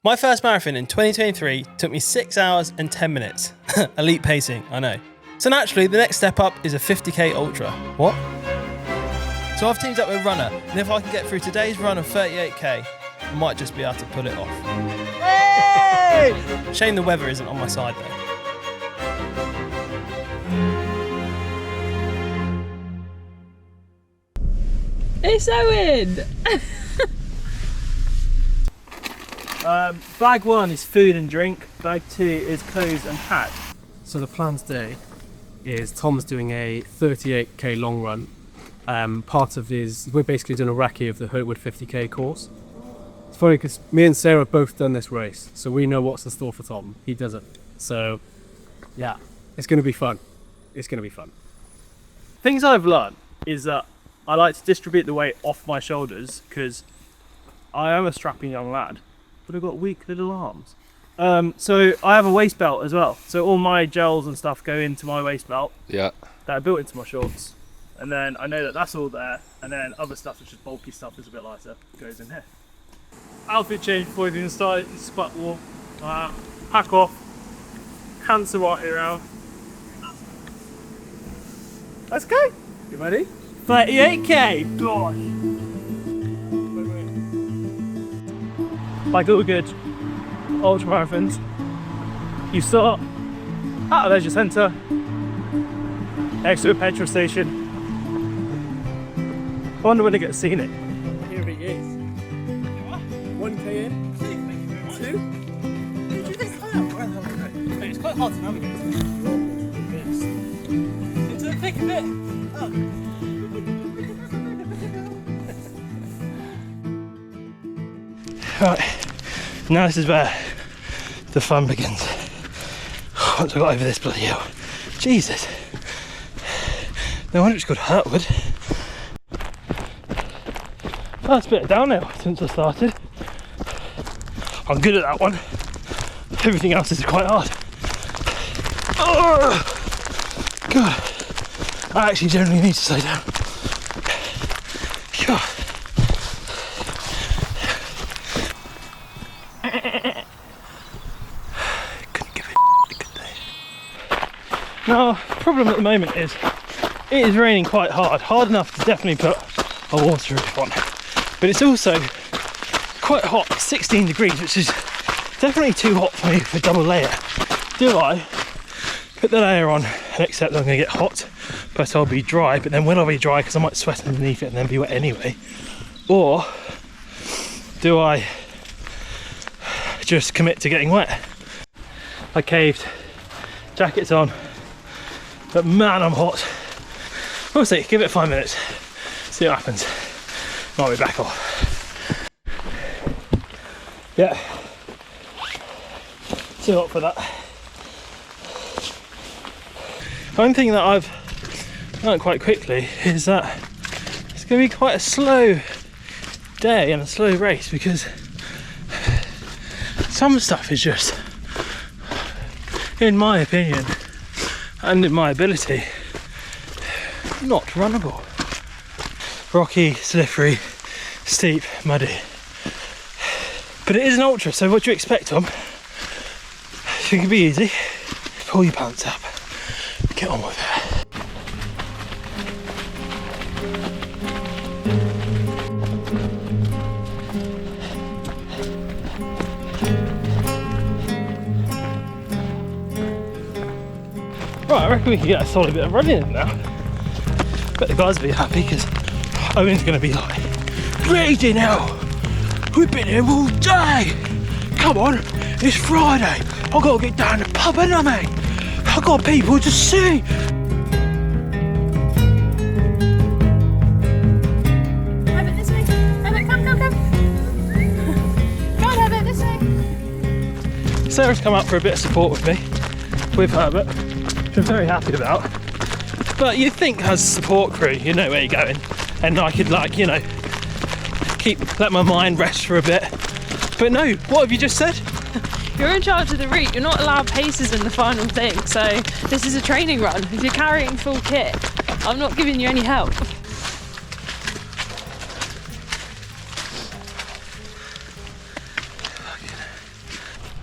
My first marathon in 2023 took me 6 hours and 10 minutes. Elite pacing, I know. So naturally, the next step up is a 50k ultra. What? So I've teamed up with Runna, and if I can get through today's run of 38k, I might just be able to pull it off. Hey! Shame the weather isn't on my side though. It's Owen! Bag 1 is food and drink, bag 2 is clothes and hat. So the plan today is Tom's doing a 38k long run. Part of his, we're basically doing a recce of the Hurtwood 50k course. It's funny because me and Sarah have both done this race, so we know what's in store for Tom. He doesn't. So yeah, it's going to be fun. It's going to be fun. Things I've learned is that I like to distribute the weight off my shoulders because I am a strapping young lad, but I've got weak little arms. So I have a waist belt as well. So all my gels and stuff go into my waist belt. Yeah. That are built into my shorts. And then I know that that's all there. And then other stuff, which is bulky stuff, that's a bit lighter, goes in here. Outfit change before we even start. Squat walk. Pack off. Hands are right here out. Let's go. You ready? 38k. Gosh. Like all good ultramarathons, you start at a leisure centre next to a petrol station. I wonder when it gets scenic. Here he is. 1k in. 2. It's quite hard to navigate. Into the thick of it. Oh. Right, now this is where the fun begins. Once I got over this bloody hill. Jesus. No wonder it's called Hurtwood. First bit of downhill since I started. I'm good at that one. Everything else is quite hard. Oh, God. I actually generally need to slow down. God. Couldn't give it a good day. Now, the problem at the moment is it is raining quite hard enough to definitely put a waterproof on. But it's also quite hot, 16 degrees, which is definitely too hot for me for a double layer. Do I put the layer on and accept that I'm going to get hot, but I'll be dry, but then will I be dry because I might sweat underneath it and then be wet anyway? Or do I just commit to getting wet? I caved, jacket's on, but man, I'm hot. We'll see, give it 5 minutes, see what happens. Might be back off. Yeah, too hot for that. One thing that I've learned quite quickly is that it's going to be quite a slow day and a slow race because some stuff is just, in my opinion and in my ability, not runnable. Rocky, slippery, steep, muddy. But it is an ultra, so what do you expect, Tom? It can be easy. Pull your pants up, get on with it. Right, I reckon we can get a solid bit of running in now. Bet the guys will be happy because Owen's going to be like, crazy now, we've been here all day. Come on, it's Friday. I've got to get down to the pub, haven't I, mate? I've got people to see. Have it this way. Have it, come. Go on, have it this way. Sarah's come up for a bit of support with me, with Herbert, which I'm very happy about. But you'd think as a support crew, you know where you're going. And I could, like, you know, let my mind rest for a bit. But no, what have you just said? You're in charge of the route. You're not allowed paces in the final thing. So this is a training run. If you're carrying full kit, I'm not giving you any help.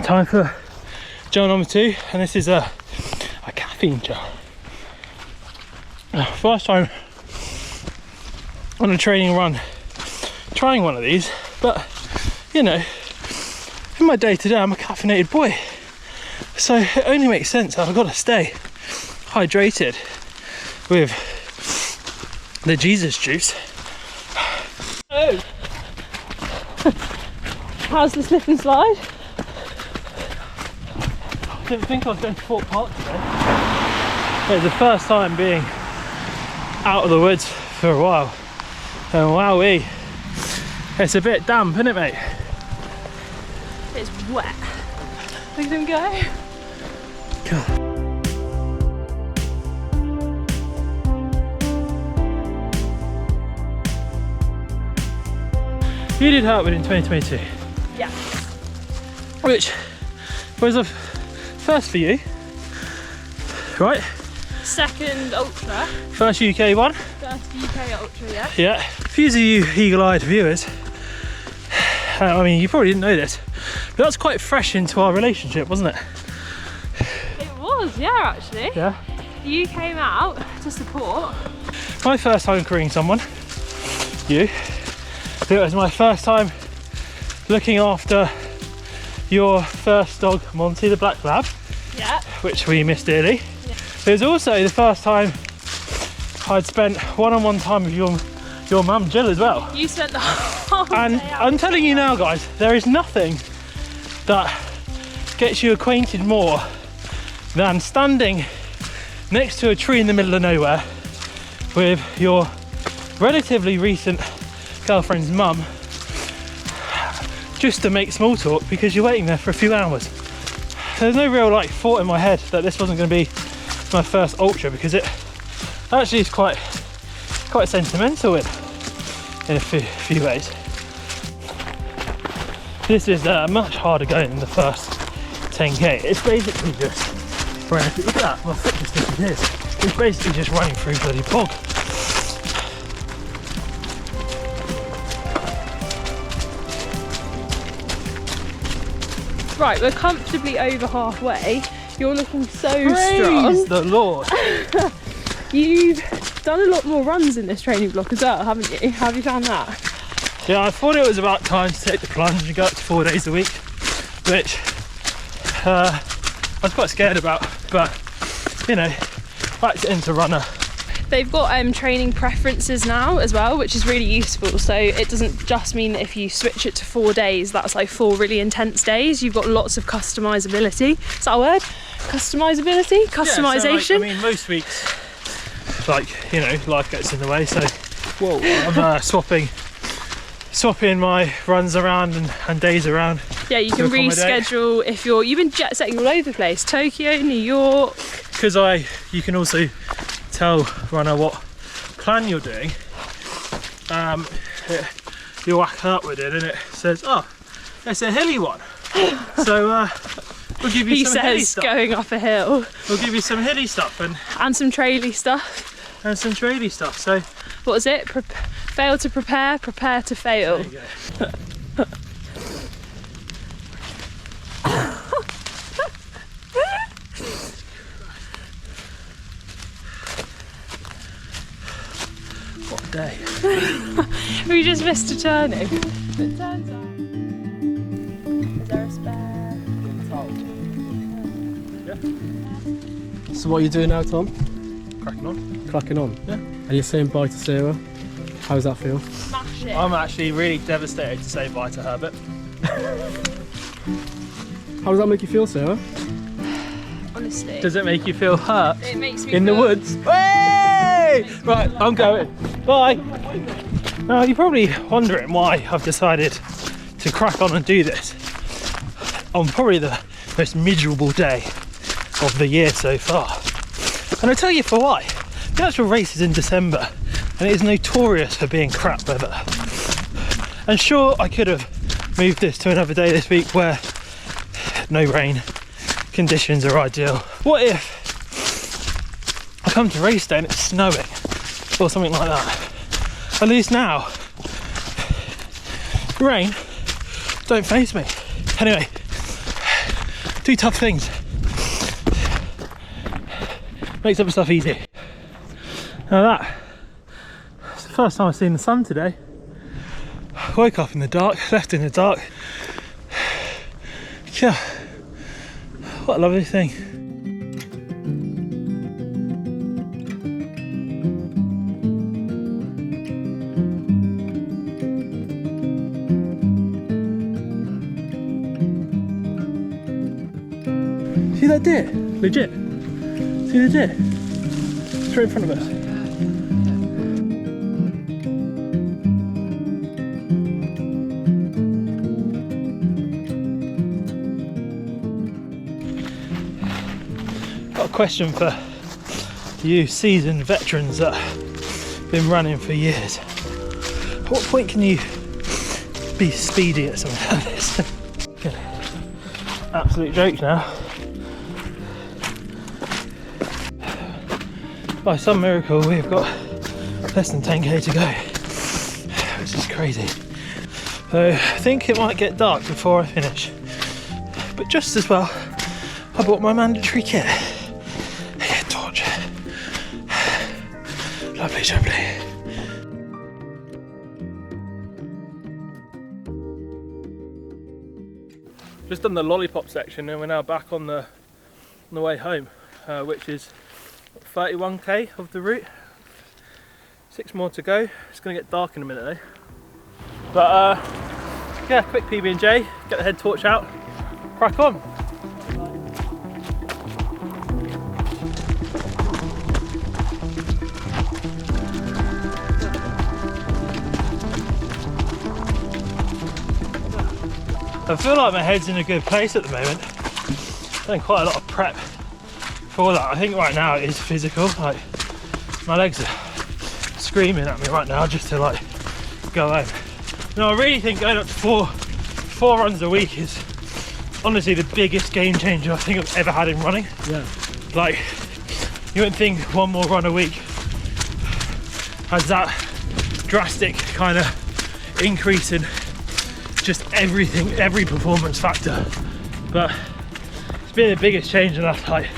Time for gel number 2, and this is a caffeine gel. First time on a training run trying one of these, but you know, in my day to day I'm a caffeinated boy, so it only makes sense that I've got to stay hydrated with the Jesus juice. Oh! How's the slip and slide? I didn't think I was going to Fort Park today. It's the first time being out of the woods for a while, and wowee, it's a bit damp, isn't it, mate? It's wet. Look at him go. God. You did Hurtwood in 2022. Yeah. Which was a first for you, right? Second ultra. First UK one. First UK ultra, yeah. Yeah. For you eagle-eyed viewers, I mean, you probably didn't know this, but that's quite fresh into our relationship, wasn't it? It was, yeah, actually. Yeah. You came out to support. My first time crewing someone, you. It was my first time looking after your first dog, Monty, the black lab, Yeah. which we missed dearly. Yeah. It was also the first time I'd spent one-on-one time with your mum, Jill, as well. You spent the whole And day out. I'm telling you now, guys, there is nothing that gets you acquainted more than standing next to a tree in the middle of nowhere with your relatively recent girlfriend's mum, just to make small talk because you're waiting there for a few hours. There's no real like thought in my head that this wasn't going to be my first ultra, because it actually is quite sentimental in a few ways. This is much harder going than the first 10k. It's basically just running through, look at that, my foot just disappears. It's basically just running through bloody bog. Right, we're comfortably over halfway. You're looking so Praise strong. the Lord. You've done a lot more runs in this training block as well, haven't you? How have you found that? Yeah, I thought it was about time to take the plunge and go up to 4 days a week, which I was quite scared about, but you know, backed it into Runna. They've got training preferences now as well, which is really useful. So it doesn't just mean that if you switch it to 4 days, that's like 4 really intense days. You've got lots of customizability. Is that a word? Customizability? Customization? Yeah, so like, I mean, most weeks, like, you know, life gets in the way, so whoa, I'm swapping my runs around and days around. Yeah, you can reschedule if you've been jet setting all over the place. Tokyo, New York. Because you can also tell Runner what plan you're doing. You whack up with it and it says, oh, it's a hilly one. So we'll give you some hilly stuff. Going up a hill. We'll give you some hilly stuff and some traily stuff. And some traily stuff. So what was it? Fail to prepare, prepare to fail. There you go. What a day. We just missed a turning. It turns out. Is there a spare? Yeah. So what are you doing now, Tom? Cracking on. Cracking on? Yeah. And you're saying bye to Sarah? How does that feel? Smash it. I'm actually really devastated to say bye to her, but How does that make you feel, Sarah? Honestly. does it make you feel hurt It makes me in the woods? Hey! Right, I'm going. Bye. Now you're probably wondering why I've decided to crack on and do this on probably the most miserable day of the year so far. And I'll tell you for why. The actual race is in December and it is notorious for being crap weather. And sure, I could have moved this to another day this week where no rain, conditions are ideal. What if I come to race day and it's snowing or something like that? At least now, rain don't faze me. Anyway, do tough things. Makes other stuff easy. Now it's the first time I've seen the sun today. Woke up in the dark, left in the dark. Yeah, what a lovely thing. See that deer? Legit. See the deer? It's right in front of us. Got a question for you seasoned veterans that have been running for years. At what point can you be speedy at something like this? Okay. Absolute joke now. By some miracle we've got less than 10k to go, which is crazy. So I think it might get dark before I finish, but just as well I bought my mandatory kit. Yeah, torch. Lovely jubbly. Just done the lollipop section and we're now back on the way home, which is 31k of the route. 6 more to go. It's going to get dark in a minute though. But yeah, quick PB&J, get the head torch out, crack on. I feel like my head's in a good place at the moment. I've done quite a lot of prep for that. I think right now it is physical. Like my legs are screaming at me right now just to like go home. No, I really think going up to four runs a week is honestly the biggest game changer I think I've ever had in running. Yeah. Like you wouldn't think one more run a week has that drastic kind of increase in just everything, every performance factor. But it's been the biggest change, and that's like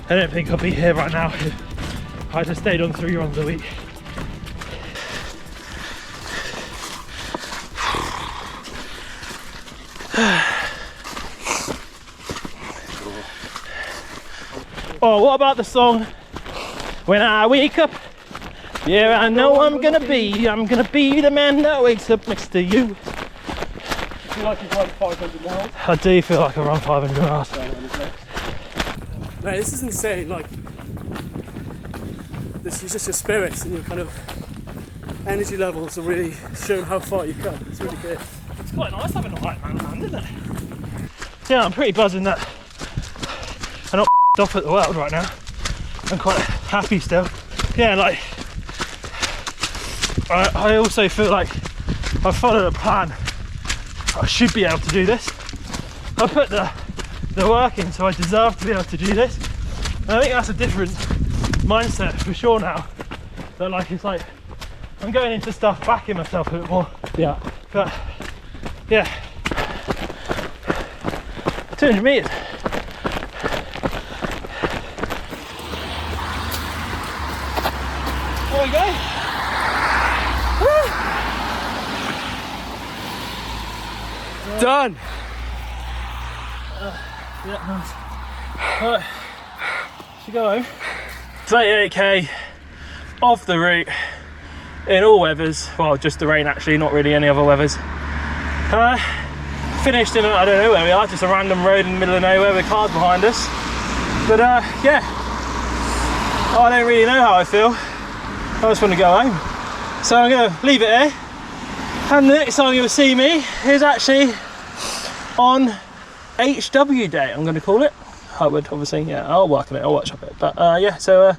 I don't think I'll be here right now if I just stayed on 3 runs a week. Oh, what about the song When I Wake Up? Yeah, I know I'm gonna be the man that wakes up next to you. I feel like you've run 500 miles. I do feel like I run 500 miles. No, this is insane. Like, this is just your spirits and your kind of energy levels are really showing how far you've come. It's really good. It's quite nice having a white man hand, isn't it? Yeah, I'm pretty buzzing that I'm not off at the world right now. I'm quite happy still. Yeah, like I also feel like I've followed a plan. I should be able to do this. I put the work in, so I deserve to be able to do this. And I think that's a different mindset for sure now. That like it's like I'm going into stuff backing myself a bit more. Yeah. But yeah, 200 metres. There we go. Woo. Done. Yeah, nice. Right, should go home. 38k off the route in all weathers. Well, just the rain actually, not really any other weathers. Finished in, I don't know where we are, just a random road in the middle of nowhere with cars behind us. But yeah, I don't really know how I feel. I just want to go home. So I'm going to leave it here. And the next time you'll see me is actually on HW Day, I'm going to call it. Hurtwood, obviously, yeah, I'll work on it, I'll workshop it. But yeah, so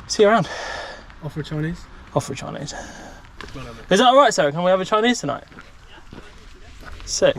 see you around. Off for a Chinese? Off for a Chinese. Is that alright, Sarah? Can we have a Chinese tonight? Sick.